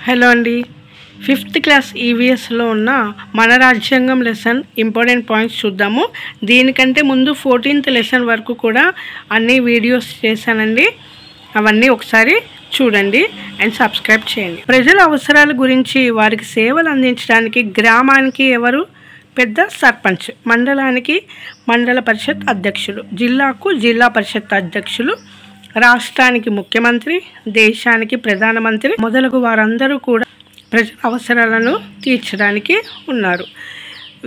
Hello అండి. 5th class ఈవీఎస్లో ఉన్న మన రాజ్యాంగం లెసన్ ఇంపార్టెంట్ పాయింట్స్ చూద్దాము. దీనికంటే ముందు 14th లెసన్ వరకు కూడా అన్ని వీడియోస్ చేశానండి. అవన్నీ ఒకసారి చూడండి అండ్ సబ్స్క్రైబ్ చేయండి. ప్రజల అవసరాల గురించి వారికి సేవలు అందించడానికి గ్రామానికి ఎవరు పెద్ద సర్పంచ్, మండలానికి మండల పరిషత్ అధ్యక్షులు, జిల్లాకు జిల్లా పరిషత్ అధ్యక్షులు, రాష్ట్రానికి ముఖ్యమంత్రి, దేశానికి ప్రధానమంత్రి మొదలగు వారందరూ కూడా ప్రజల అవసరాలను తీర్చడానికి ఉన్నారు.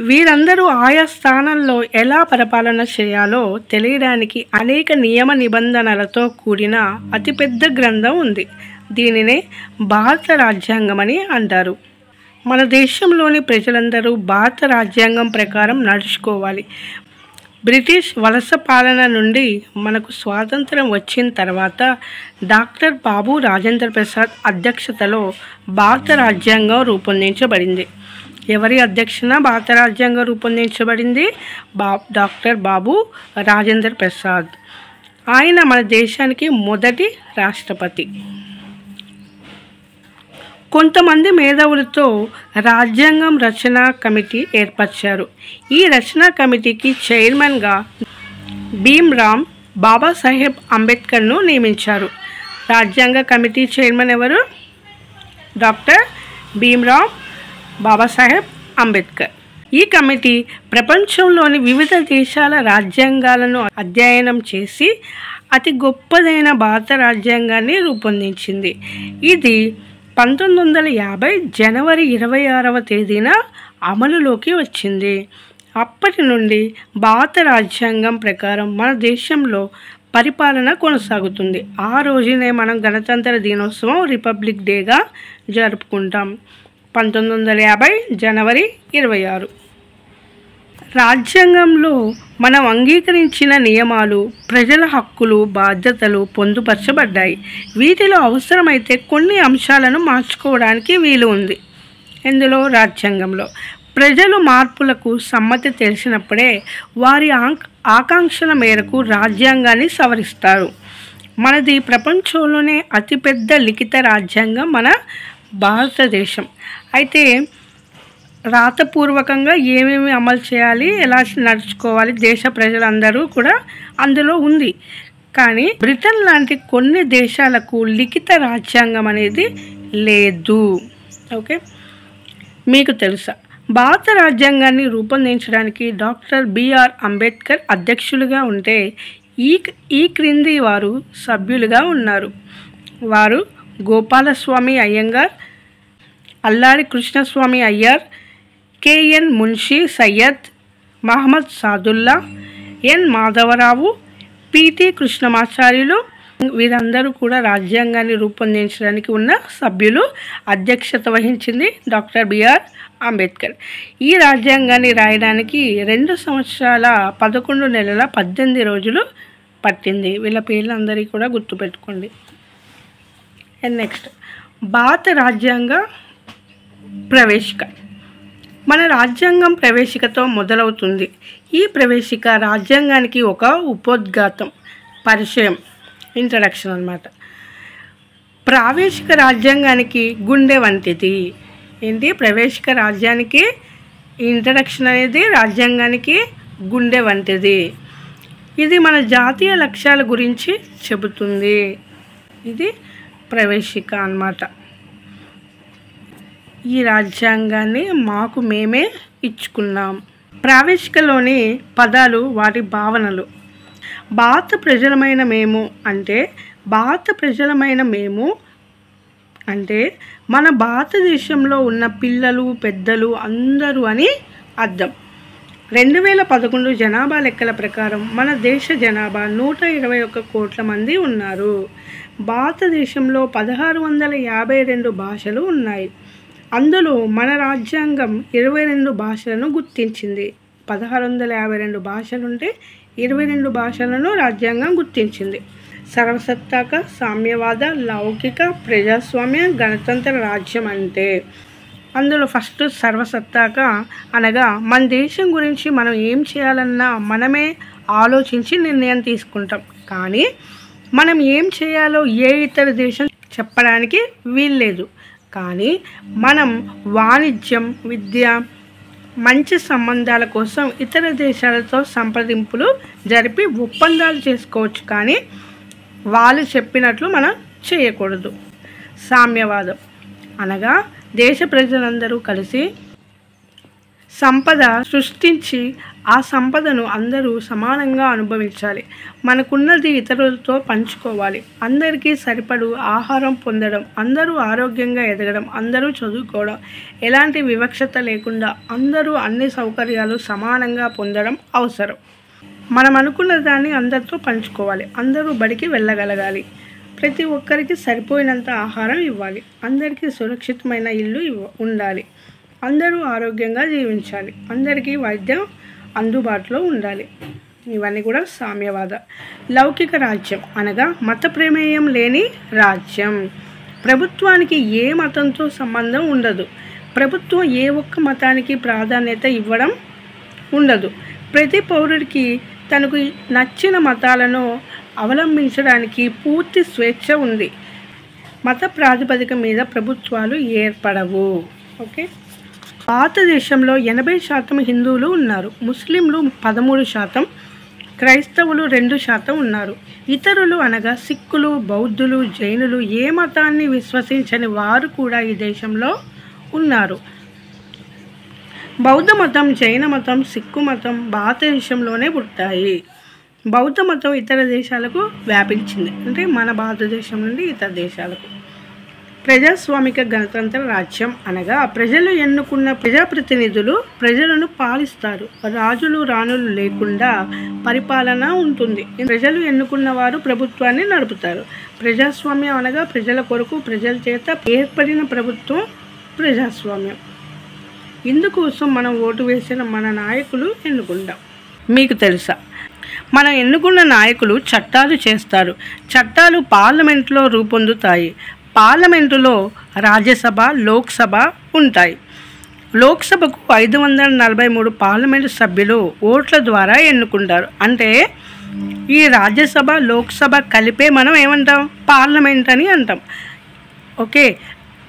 వీరందరూ ఆయా స్థానాల్లో ఎలా పరిపాలన చేయాలో తెలియడానికి అనేక నియమ నిబంధనలతో కూడిన అతిపెద్ద గ్రంథం ఉంది. దీనినే భారత రాజ్యాంగం అని అంటారు. మన దేశంలోని ప్రజలందరూ భారత రాజ్యాంగం ప్రకారం నడుచుకోవాలి. బ్రిటిష్ వలస పాలన నుండి మనకు స్వాతంత్రం వచ్చిన తర్వాత డాక్టర్ బాబు రాజేంద్ర ప్రసాద్ అధ్యక్షతలో భారత రాజ్యాంగం రూపొందించబడింది. ఎవరి అధ్యక్షన భారత రాజ్యాంగం రూపొందించబడింది? డాక్టర్ బాబు రాజేంద్ర ప్రసాద్. ఆయన మన దేశానికి మొదటి రాష్ట్రపతి. కొంతమంది మేధావులతో రాజ్యాంగం రచన కమిటీ ఏర్పరిచారు. ఈ రచనా కమిటీకి చైర్మన్గా భీమ్రావ్ బాబాసాహెబ్ అంబేద్కర్ను నియమించారు. రాజ్యాంగ కమిటీ చైర్మన్ ఎవరు? డాక్టర్ భీమ్రావ్ బాబాసాహెబ్ అంబేద్కర్. ఈ కమిటీ ప్రపంచంలోని వివిధ దేశాల రాజ్యాంగాలను అధ్యయనం చేసి అతి గొప్పదైన భారత రాజ్యాంగాన్ని రూపొందించింది. ఇది 1950 జనవరి 26వ తేదీన అమలులోకి వచ్చింది. అప్పటి నుండి భారత రాజ్యాంగం ప్రకారం మన దేశంలో పరిపాలన కొనసాగుతుంది. ఆ రోజునే మనం గణతంత్ర దినోత్సవం రిపబ్లిక్ డేగా జరుపుకుంటాం. 1950 జనవరి 26. రాజ్యాంగంలో మనం అంగీకరించిన నియమాలు, ప్రజల హక్కులు, బాధ్యతలు పొందుపరచబడ్డాయి. వీటిలో అవసరమైతే కొన్ని అంశాలను మార్చుకోవడానికి వీలు ఉంది. ఇందులో రాజ్యాంగంలో ప్రజలు మార్పులకు సమ్మతి తెలిసినప్పుడే వారి ఆకాంక్షల మేరకు రాజ్యాంగాన్ని సవరిస్తారు. మనది ప్రపంచంలోనే అతిపెద్ద లిఖిత రాజ్యాంగం మన భారతదేశం. అయితే రాతపూర్వకంగా ఏమేమి అమలు చేయాలి, ఎలా నడుచుకోవాలి దేశ ప్రజలందరూ కూడా అందులో ఉంది. కానీ బ్రిటన్ లాంటి కొన్ని దేశాలకు లిఖిత రాజ్యాంగం అనేది లేదు. ఓకే, మీకు తెలుసా? భారత రాజ్యాంగాన్ని రూపొందించడానికి డాక్టర్ బిఆర్ అంబేద్కర్ అధ్యక్షులుగా ఉంటే ఈ క్రింది వారు సభ్యులుగా ఉన్నారు. వారు గోపాలస్వామి అయ్యంగార్, అల్లారి కృష్ణస్వామి అయ్యర్, కెఎన్ మున్షి సయ్యద్, మహమ్మద్ సాదుల్లా, ఎన్ మాధవరావు, పిటి కృష్ణమాచార్యులు. వీరందరూ కూడా రాజ్యాంగాన్ని రూపొందించడానికి ఉన్న సభ్యులు. అధ్యక్షత వహించింది డాక్టర్ బిఆర్ అంబేద్కర్. ఈ రాజ్యాంగాన్ని రాయడానికి 2 సంవత్సరాల 11 నెలల 18 రోజులు పట్టింది. వీళ్ళ పేర్లు అందరికీ కూడా గుర్తుపెట్టుకోండి. అండ్ నెక్స్ట్, భారత రాజ్యాంగ ప్రవేశిక. మన రాజ్యాంగం ప్రవేశికతో మొదలవుతుంది. ఈ ప్రవేశిక రాజ్యాంగానికి ఒక ఉపోద్ఘాతం, పరిచయం, ఇంట్రడక్షన్ అన్నమాట. ప్రావేశిక రాజ్యాంగానికి గుండె వంటిది. ఏంటి? ప్రవేశిక రాజ్యానికి ఇంట్రడక్షన్ అనేది రాజ్యాంగానికి గుండె వంటిది. ఇది మన జాతీయ లక్ష్యాల గురించి చెబుతుంది. ఇది ప్రవేశిక అన్నమాట. ఈ రాజ్యాంగాన్ని మాకు మేమే ఇచ్చుకున్నాం. ప్రావేశికలోని పదాలు, వాటి భావనలు. భారత ప్రజలమైన మేము అంటే, భారత ప్రజలమైన మేము అంటే మన భారతదేశంలో ఉన్న పిల్లలు, పెద్దలు అందరూ అని అర్థం. 2011 జనాభా లెక్కల ప్రకారం మన దేశ జనాభా 121 కోట్ల మంది ఉన్నారు. భారతదేశంలో 1652 భాషలు ఉన్నాయి. అందులో మన రాజ్యాంగం 22 భాషలను గుర్తించింది. 1652 భాషలుంటే 22 భాషలను రాజ్యాంగం గుర్తించింది. సర్వసత్తాక, సామ్యవాద, లౌకిక, ప్రజాస్వామ్య, గణతంత్ర రాజ్యం అంటే అందులో ఫస్ట్ సర్వసత్తాక అనగా మన దేశం గురించి మనం ఏం చేయాలన్నా మనమే ఆలోచించి నిర్ణయం తీసుకుంటాం. కానీ మనం ఏం చేయాలో ఏ ఇతర దేశం చెప్పడానికి వీల్లేదు. కానీ మనం వాణిజ్యం, విద్య, మంచి సంబంధాల కోసం ఇతర దేశాలతో సంప్రదింపులు జరిపి ఒప్పందాలు చేసుకోవచ్చు, కానీ వాళ్ళు చెప్పినట్లు మనం చేయకూడదు. సామ్యవాదం అనగా దేశ ప్రజలందరూ కలిసి సంపద సృష్టించి ఆ సంపదను అందరూ సమానంగా అనుభవించాలి. మనకున్నది ఇతరులతో పంచుకోవాలి. అందరికీ సరిపడు ఆహారం పొందడం, అందరూ ఆరోగ్యంగా ఎదగడం, అందరూ చదువుకోవడం, ఎలాంటి వివక్షత లేకుండా అందరూ అన్ని సౌకర్యాలు సమానంగా పొందడం అవసరం. మనం అనుకున్న దాన్ని అందరితో పంచుకోవాలి. అందరూ బడికి వెళ్ళగలగాలి. ప్రతి ఒక్కరికి సరిపోయినంత ఆహారం ఇవ్వాలి. అందరికీ సురక్షితమైన ఇల్లు ఉండాలి. అందరూ ఆరోగ్యంగా జీవించాలి. అందరికీ వైద్యం అందుబాటులో ఉండాలి. ఇవన్నీ కూడా సామ్యవాద. లౌకిక రాజ్యం అనగా మత ప్రమేయం లేని రాజ్యం. ప్రభుత్వానికి ఏ మతంతో సంబంధం ఉండదు. ప్రభుత్వం ఏ ఒక్క మతానికి ప్రాధాన్యత ఇవ్వడం ఉండదు. ప్రతి పౌరుడికి తనకు నచ్చిన మతాలను అవలంబించడానికి పూర్తి స్వేచ్ఛ ఉంది. మత ప్రాతిపదిక మీద ప్రభుత్వాలు ఏర్పడవు. ఓకే. భారతదేశంలో 80% హిందువులు ఉన్నారు. ముస్లింలు 13%, క్రైస్తవులు 2% ఉన్నారు. ఇతరులు అనగా సిక్కులు, బౌద్ధులు, జైనులు, ఏ మతాన్ని విశ్వసించని వారు కూడా ఈ దేశంలో ఉన్నారు. బౌద్ధ మతం, జైన మతం, సిక్కు మతం భారతదేశంలోనే పుట్టాయి. బౌద్ధ మతం ఇతర దేశాలకు వ్యాపించింది, అంటే మన భారతదేశం నుండి ఇతర దేశాలకు. ప్రజాస్వామిక గణతంత్ర రాజ్యం అనగా ప్రజలు ఎన్నుకున్న ప్రజాప్రతినిధులు ప్రజలను పాలిస్తారు. రాజులు, రాణులు లేకుండా పరిపాలన ఉంటుంది. ప్రజలు ఎన్నుకున్న వారు ప్రభుత్వాన్ని నడుపుతారు. ప్రజాస్వామ్యం అనగా ప్రజల కొరకు ప్రజల చేత ఏర్పడిన ప్రభుత్వం ప్రజాస్వామ్యం. ఇందుకోసం మనం ఓటు వేసిన మన నాయకులు ఎన్నుకుంటాం. మీకు తెలుసా, మనం ఎన్నుకున్న నాయకులు చట్టాలు చేస్తారు. చట్టాలు పార్లమెంట్లో రూపొందుతాయి. పార్లమెంటులో రాజ్యసభ, లోక్సభ ఉంటాయి. లోక్సభకు 543 పార్లమెంటు సభ్యులు ఓట్ల ద్వారా ఎన్నుకుంటారు. అంటే ఈ రాజ్యసభ, లోక్సభ కలిపే మనం ఏమంటాం, పార్లమెంట్ అని అంటాం. ఓకే.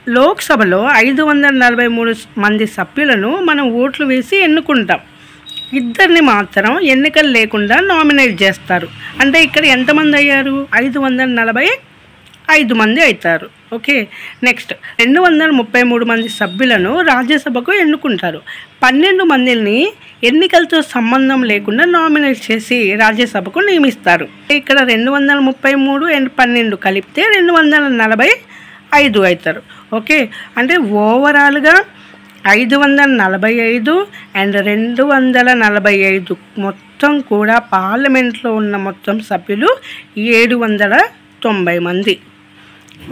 లోక్సభలో 543 మంది సభ్యులను మనం ఓట్లు వేసి ఎన్నుకుంటాం. ఇద్దరిని మాత్రం ఎన్నికలు లేకుండా నామినేట్ చేస్తారు. అంటే ఇక్కడ ఎంతమంది అయ్యారు, 545 మంది అవుతారు. ఓకే. నెక్స్ట్ 233 మంది సభ్యులను రాజ్యసభకు ఎన్నుకుంటారు. 12 మందిని ఎన్నికలతో సంబంధం లేకుండా నామినేట్ చేసి రాజ్యసభకు నియమిస్తారు. ఇక్కడ 233 అండ్ 12 కలిపితే 245 అవుతారు. ఓకే. అంటే ఓవరాల్గా 545 అండ్ 245 మొత్తం కూడా పార్లమెంట్లో ఉన్న మొత్తం సభ్యులు 790 మంది.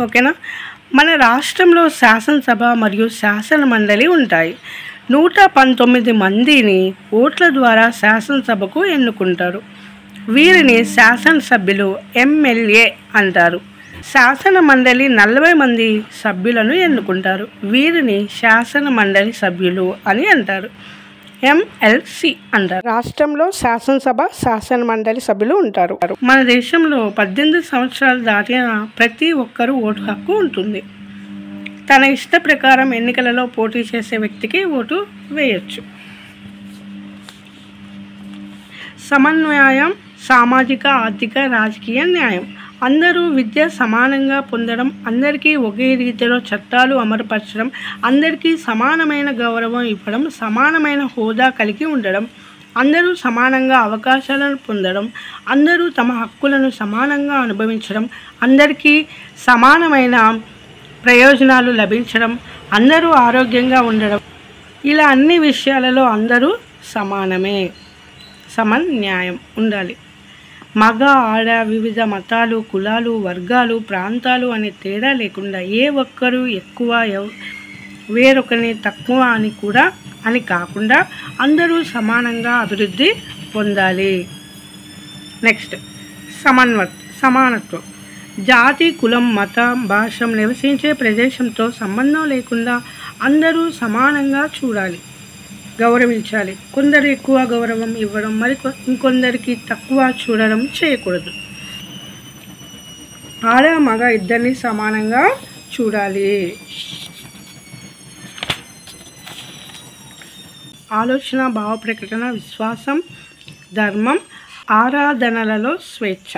ఓకేనా. మన రాష్ట్రంలో శాసనసభ మరియు శాసన మండలి ఉంటాయి. 119 మందిని ఓట్ల ద్వారా శాసనసభకు ఎన్నుకుంటారు. వీరిని శాసనసభ్యులు, ఎమ్మెల్యే అంటారు. శాసన మండలి 40 మంది సభ్యులను ఎన్నుకుంటారు. వీరిని శాసన మండలి సభ్యులు అని అంటారు, MLC అంటారు. రాష్ట్రంలో శాసనసభ, శాసన మండలి సభ్యులు ఉంటారు. మన దేశంలో 18 సంవత్సరాలు దాటిన ప్రతి ఒక్కరూ ఓటు హక్కు ఉంటుంది. తన ఇష్ట ప్రకారం ఎన్నికలలో పోటీ చేసే వ్యక్తికి ఓటు వేయచ్చు. సమన్వయం, సామాజిక, ఆర్థిక, రాజకీయ న్యాయం. అందరూ విద్య సమానంగా పొందడం, అందరికీ ఒకే రీతిలో చట్టాలు అమలుపరచడం, అందరికీ సమానమైన గౌరవం ఇవ్వడం, సమానమైన హోదా కలిగి ఉండడం, అందరూ సమానంగా అవకాశాలను పొందడం, అందరూ తమ హక్కులను సమానంగా అనుభవించడం, అందరికీ సమానమైన ప్రయోజనాలు లభించడం, అందరూ ఆరోగ్యంగా ఉండడం, ఇలా అన్ని విషయాలలో అందరూ సమానమే. సమన్యాయం ఉండాలి. మగ, ఆడ, వివిధ మతాలు, కులాలు, వర్గాలు, ప్రాంతాలు అనే తేడా లేకుండా ఏ ఒక్కరూ ఎక్కువ వేరొకరిని తక్కువ అని కాకుండా అందరూ సమానంగా అభివృద్ధి పొందాలి. నెక్స్ట్ సమానత్వం. జాతి, కులం, మతం, భాష, నివసించే ప్రదేశంతో సంబంధం లేకుండా అందరూ సమానంగా చూడాలి, గౌరవించాలి. కొందరు ఎక్కువ గౌరవం ఇవ్వడం, ఇంకొందరికి తక్కువ చూడడం చేయకూడదు. ఆడ, మగ ఇద్దరిని సమానంగా చూడాలి. ఆలోచన, భావ ప్రకటన, విశ్వాసం, ధర్మం, ఆరాధనలలో స్వేచ్ఛ.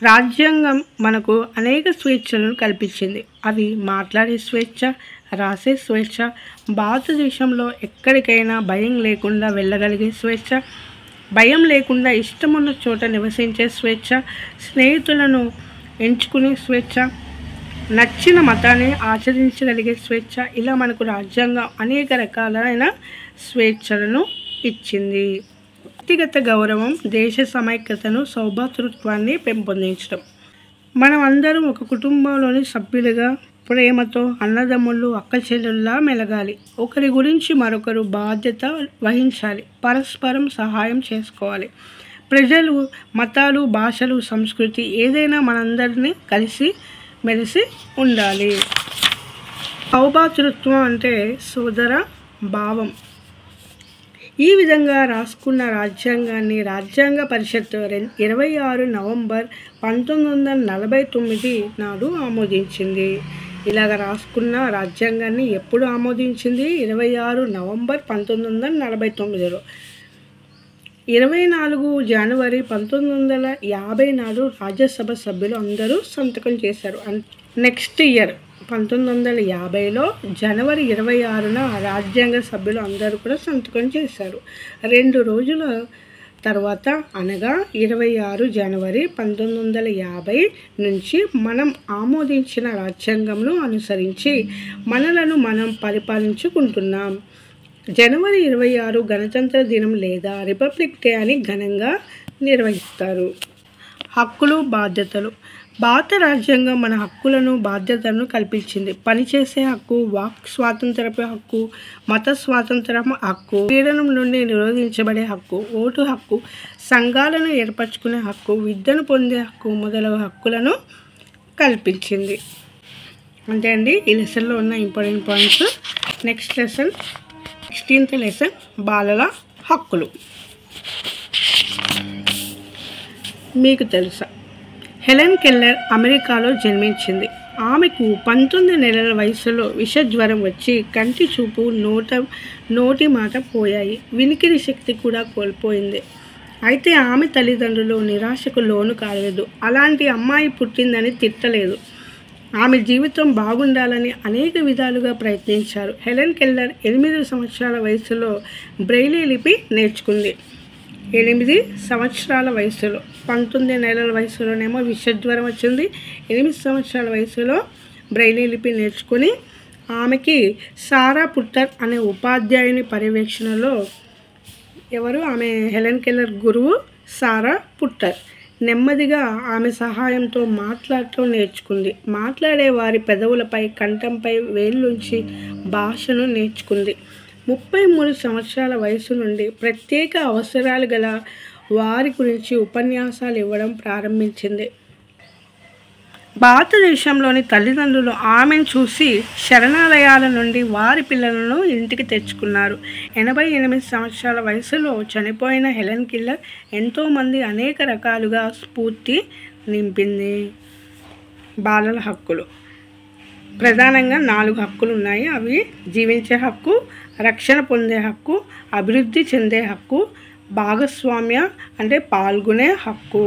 రాజ్యాంగం మనకు అనేక స్వేచ్ఛలను కల్పించింది. అవి మాట్లాడే స్వేచ్ఛ, రాసే స్వేచ్ఛ, భారతదేశంలో ఎక్కడికైనా భయం లేకుండా వెళ్ళగలిగే స్వేచ్ఛ, భయం లేకుండా ఇష్టమున్న చోట నివసించే స్వేచ్ఛ, స్నేహితులను ఎంచుకునే స్వేచ్ఛ, నచ్చిన మతాన్ని ఆచరించగలిగే స్వేచ్ఛ, ఇలా మనకు రాజ్యాంగం అనేక రకాలైన స్వేచ్ఛలను ఇచ్చింది. వ్యక్తిగత గౌరవం, దేశ సమైక్యతను, సౌభ్రాతృత్వాన్ని పెంపొందించడం. మనం అందరం ఒక కుటుంబంలోని సభ్యులుగా ప్రేమతో అన్నదమ్ముళ్ళు, అక్క చెల్లెల్లా మెలగాలి. ఒకరి గురించి మరొకరు బాధ్యత వహించాలి. పరస్పరం సహాయం చేసుకోవాలి. ప్రజలు, మతాలు, భాషలు, సంస్కృతి ఏదైనా మనందరినీ కలిసి మెలిసి ఉండాలి. సౌభ్రాతృత్వం అంటే సోదర భావం. ఈ విధంగా రాసుకున్న రాజ్యాంగాన్ని రాజ్యాంగ పరిషత్ 26 నవంబర్ 1949 నాడు ఆమోదించింది. ఇలాగ రాసుకున్న రాజ్యాంగాన్ని ఎప్పుడు ఆమోదించింది? 26 నవంబర్ 1949లో. 24 జనవరి 1950 నాడు రాజ్యసభ సభ్యులు అందరూ సంతకం చేశారు. నెక్స్ట్ ఇయర్ 1950లో జనవరి 26న రాజ్యాంగ సభ్యులు అందరూ కూడా సంతకం చేశారు. 2 రోజుల తర్వాత అనగా 26 జనవరి 1950 నుంచి మనం ఆమోదించిన రాజ్యాంగంను అనుసరించి మనలను మనం పరిపాలించుకుంటున్నాం. జనవరి 26 గణతంత్ర దినం లేదా రిపబ్లిక్ డే అని ఘనంగా నిర్వహిస్తారు. హక్కులు, బాధ్యతలు. భారత రాజ్యాంగం మన హక్కులను, బాధ్యతలను కల్పించింది. పనిచేసే హక్కు, వాక్ స్వాతంత్రపు హక్కు, మత స్వాతంత్రం హక్కు, పీడనం నుండి నిరోధించబడే హక్కు, ఓటు హక్కు, సంఘాలను ఏర్పరచుకునే హక్కు, విద్యను పొందే హక్కు మొదలగు హక్కులను కల్పించింది. అంతే అండి ఈ లెసన్లో ఉన్న important points. Next lesson 16th lesson బాలల హక్కులు. మీకు తెలుసా, హెలెన్ కెల్లర్ అమెరికాలో జన్మించింది. ఆమెకు 19 నెలల వయసులో విషజ్వరం వచ్చి కంటి చూపు, నోటి మాట పోయాయి. వినికిడి శక్తి కూడా కోల్పోయింది. అయితే ఆమె తల్లిదండ్రులు నిరాశకు లోను కాలేదు. అలాంటి అమ్మాయి పుట్టిందని తిట్టలేదు. ఆమె జీవితం బాగుండాలని అనేక విధాలుగా ప్రయత్నించారు. హెలెన్ కెల్లర్ 8 సంవత్సరాల వయసులో బ్రెయిలీ లిపి నేర్చుకుంది. 8 సంవత్సరాల వయసులో, 19 నెలల వయసులోనేమో విషజ్వరం వచ్చింది. 8 సంవత్సరాల వయసులో బ్రెయిలీ లిపి నేర్చుకుని ఆమెకి సారా పుట్టర్ అనే ఉపాధ్యాయుని పర్యవేక్షణలో, ఆమె హెలెన్ కెల్లర్ గురువు సారా పుట్టర్, నెమ్మదిగా ఆమె సహాయంతో మాట్లాడటం నేర్చుకుంది. మాట్లాడే వారి పెదవులపై, కంఠంపై వేళ్ళుంచి భాషను నేర్చుకుంది. 33 సంవత్సరాల వయసు నుండి ప్రత్యేక అవసరాలు గల వారి గురించి ఉపన్యాసాలు ఇవ్వడం ప్రారంభించింది. భారతదేశంలోని తల్లిదండ్రులు ఆమెను చూసి శరణాలయాల నుండి వారి పిల్లలను ఇంటికి తెచ్చుకున్నారు. 88 సంవత్సరాల వయసులో చనిపోయిన హెలెన్ కెల్లర్ ఎంతోమంది అనేక రకాలుగా స్ఫూర్తి నింపింది. బాలల హక్కులు ప్రధానంగా 4 హక్కులు ఉన్నాయి. అవి జీవించే హక్కు, రక్షణ పొందే హక్కు, అభివృద్ధి చెందే హక్కు, భాగస్వామ్య అంటే పాల్గొనే హక్కు.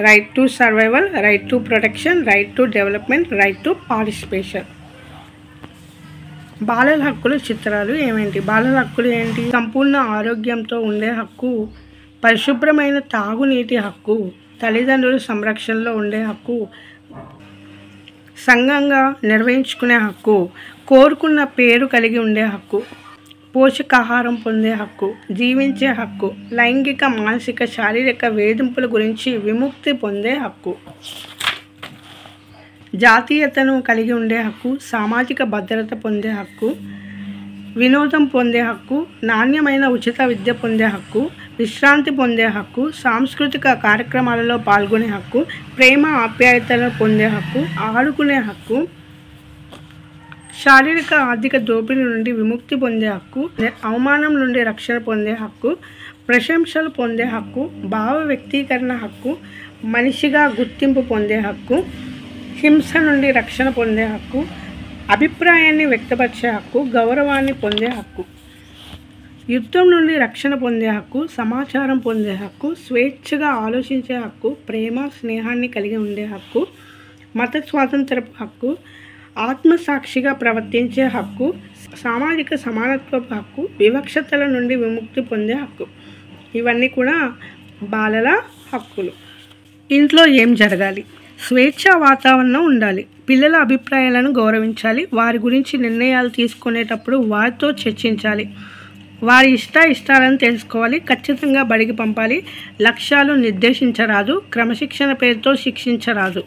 Right to survival, right to protection, right to development, right to participation. బాలల హక్కుల చిత్రాలు ఏమేంటి? బాలల హక్కులు ఏంటి? సంపూర్ణ ఆరోగ్యంతో ఉండే హక్కు, పరిశుభ్రమైన తాగునీటి హక్కు, తల్లిదండ్రుల సంరక్షణలో ఉండే హక్కు, సంఘంగా నిర్వహించుకునే హక్కు, కోరుకున్న పేరు కలిగి ఉండే హక్కు, పోషకాహారం పొందే హక్కు, జీవించే హక్కు, లైంగిక, మానసిక, శారీరక వేధింపుల గురించి విముక్తి పొందే హక్కు, జాతీయతను కలిగి ఉండే హక్కు, సామాజిక భద్రత పొందే హక్కు, వినోదం పొందే హక్కు, నాణ్యమైన ఉచిత విద్య పొందే హక్కు, విశ్రాంతి పొందే హక్కు, సాంస్కృతిక కార్యక్రమాలలో పాల్గొనే హక్కు, ప్రేమ ఆప్యాయతలను పొందే హక్కు, ఆడుకునే హక్కు, శారీరక ఆర్థిక దోపిడీ నుండి విముక్తి పొందే హక్కు, అవమానం నుండి రక్షణ పొందే హక్కు, ప్రశంసలు పొందే హక్కు, భావ వ్యక్తీకరణ హక్కు, మనిషిగా గుర్తింపు పొందే హక్కు, హింస నుండి రక్షణ పొందే హక్కు, అభిప్రాయాన్ని వ్యక్తపరిచే హక్కు, గౌరవాన్ని పొందే హక్కు. యుద్ధం నుండి రక్షణ పొందే హక్కు, సమాచారం పొందే హక్కు, స్వేచ్ఛగా ఆలోచించే హక్కు, ప్రేమ స్నేహాన్ని కలిగి ఉండే హక్కు, మత స్వాతంత్రపు హక్కు, ఆత్మసాక్షిగా ప్రవర్తించే హక్కు, సామాజిక సమానత్వపు హక్కు, వివక్షతల నుండి విముక్తి పొందే హక్కు. ఇవన్నీ కూడా బాలల హక్కులు. ఇంట్లో ఏం జరగాలి? స్వేచ్ఛా వాతావరణం ఉండాలి. పిల్లల అభిప్రాయాలను గౌరవించాలి. వారి గురించి నిర్ణయాలు తీసుకునేటప్పుడు వారితో చర్చించాలి. వారి ఇష్టాలను తెలుసుకోవాలి. ఖచ్చితంగా బడికి పంపాలి. లక్ష్యాలు నిర్దేశించరాదు. క్రమశిక్షణ పేరుతో శిక్షించరాదు.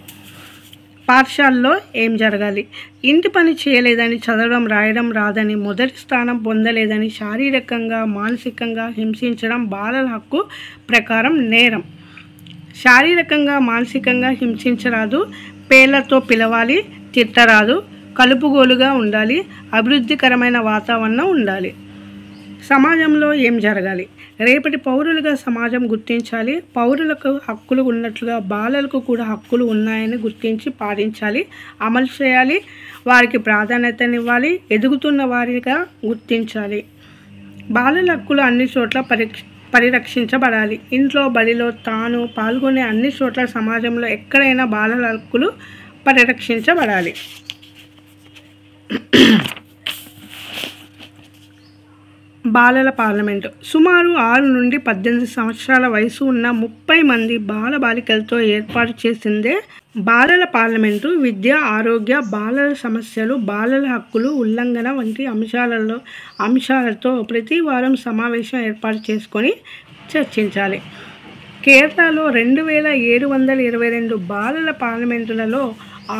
పాఠశాలలో ఏం జరగాలి? ఇంటి పని చేయలేదని, చదవడం రాయడం రాదని, మొదటి స్థానం పొందలేదని శారీరకంగా మానసికంగా హింసించడం బాలల హక్కు ప్రకారం నేరం. శారీరకంగా మానసికంగా హింసించరాదు. పేర్లతో పిలవాలి. తిట్టరాదు. కలుపుగోలుగా ఉండాలి. అభివృద్ధికరమైన వాతావరణం ఉండాలి. సమాజంలో ఏం జరగాలి? రేపటి పౌరులుగా సమాజం గుర్తించాలి. పౌరులకు హక్కులు ఉన్నట్లుగా బాలలకు కూడా హక్కులు ఉన్నాయని గుర్తించి పాటించాలి, అమలు చేయాలి. వారికి ప్రాధాన్యతనివ్వాలి. ఎదుగుతున్న వారిగా గుర్తించాలి. బాలల హక్కులు అన్ని చోట్ల పరిరక్షించబడాలి. ఇంట్లో, బడిలో, తాను పాల్గొనే అన్ని చోట్ల సమాజంలో ఎక్కడైనా బాలల హక్కులు పరిరక్షించబడాలి. బాలల పార్లమెంటు. సుమారు 6 నుండి 18 సంవత్సరాల వయసు ఉన్న 30 మంది బాలబాలికలతో ఏర్పాటు చేసిందే బాలల పార్లమెంటు. విద్య, ఆరోగ్య, బాలల సమస్యలు, బాలల హక్కులు ఉల్లంఘన వంటి అంశాలతో ప్రతి వారం సమావేశం ఏర్పాటు చేసుకొని చర్చించాలి. కేరళలో 2722 బాలల పార్లమెంటులలో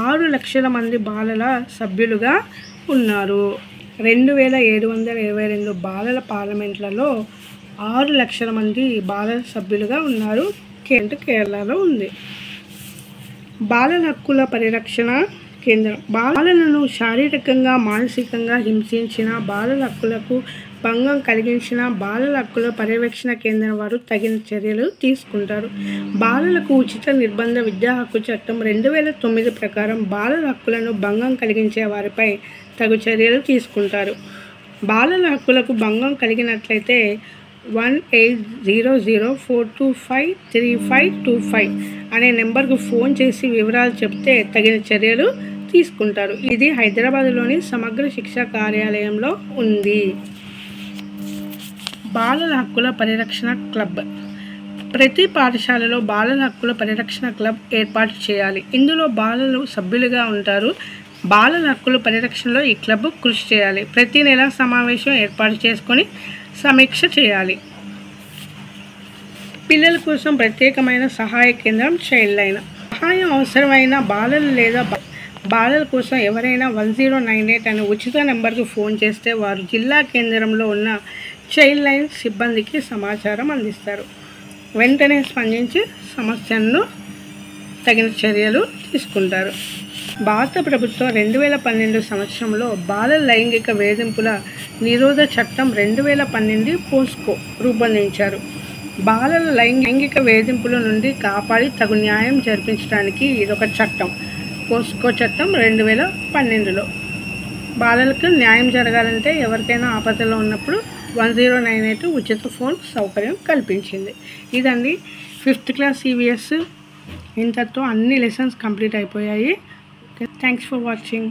6 లక్షల మంది బాలల సభ్యులుగా ఉన్నారు. 2722 బాలల పార్లమెంట్లలో 6 లక్షల మంది బాలల సభ్యులుగా ఉన్నారు. కేరళలో ఉంది. బాలల హక్కుల పరిరక్షణ కేంద్రం. బాలలను శారీరకంగా మానసికంగా హింసించిన, బాలల హక్కులకు భంగం కలిగించిన బాలల హక్కుల పర్యవేక్షణ కేంద్రం వారు తగిన చర్యలు తీసుకుంటారు. బాలలకు ఉచిత నిర్బంధ విద్యా హక్కు చట్టం 2009 ప్రకారం బాలల హక్కులను భంగం కలిగించే వారిపై తగు చర్యలు తీసుకుంటారు. బాలల హక్కులకు భంగం కలిగినట్లయితే 180042535525 అనే నెంబర్కు ఫోన్ చేసి వివరాలు చెప్తే తగిన చర్యలు తీసుకుంటారు. ఇది హైదరాబాద్లోని సమగ్ర శిక్షా కార్యాలయంలో ఉంది. బాలల హక్కుల పరిరక్షణ క్లబ్. ప్రతి పాఠశాలలో బాలల హక్కుల పరిరక్షణ క్లబ్ ఏర్పాటు చేయాలి. ఇందులో బాలలు సభ్యులుగా ఉంటారు. బాలల హక్కుల పరిరక్షణలో ఈ క్లబ్ కృషి చేయాలి. ప్రతి నెల సమావేశం ఏర్పాటు చేసుకొని సమీక్ష చేయాలి. పిల్లల కోసం ప్రత్యేకమైన సహాయ కేంద్రం చైల్డ్ లైన్. సహాయం అవసరమైన బాలలు లేదా బాలల కోసం ఎవరైనా 1098 అనే ఉచిత నెంబర్కు ఫోన్ చేస్తే వారు జిల్లా కేంద్రంలో ఉన్న చైల్డ్ లైన్ సిబ్బందికి సమాచారం అందిస్తారు. వెంటనే స్పందించి సమస్యలను తగిన చర్యలు తీసుకుంటారు. భారత ప్రభుత్వం 2012 సంవత్సరంలో బాల లైంగిక వేధింపుల నిరోధ చట్టం 2012 పోస్కో రూపొందించారు. బాలల లైంగిక వేధింపుల నుండి కాపాడి తగు న్యాయం జరిపించడానికి ఇదొక చట్టం. పోస్కో చట్టం 2012లో బాలలకు న్యాయం జరగాలంటే ఎవరికైనా ఆపదలో ఉన్నప్పుడు 1098 ఉచిత ఫోన్ సౌకర్యం కల్పించింది. ఇదండి 5th క్లాస్ ఈవీఎస్. ఇంతతో అన్ని లెసన్స్ కంప్లీట్ అయిపోయాయి. Thanks for watching.